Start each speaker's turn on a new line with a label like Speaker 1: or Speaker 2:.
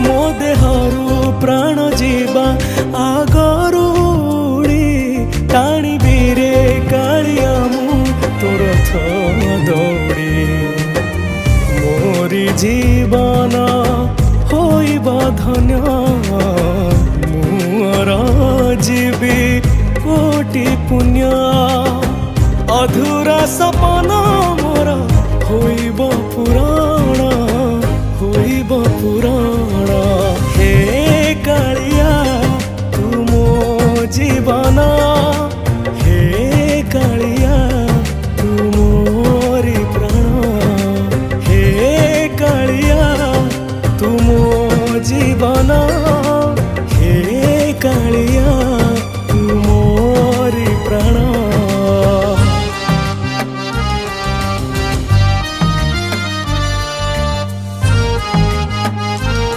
Speaker 1: मो देहरु प्राण जीवा आगरू टाणी बीरे कालिया मु तोर दौड़ी मोरी जीवन होइबा धन्य मुर जीवी कोटि पुण्य अधूरा सपन मोर होइब पुराण होइब पुराण हे कालिया तू मो जीवन हे कालिया तू मोरी प्राण हे कालिया तू मो जीवन।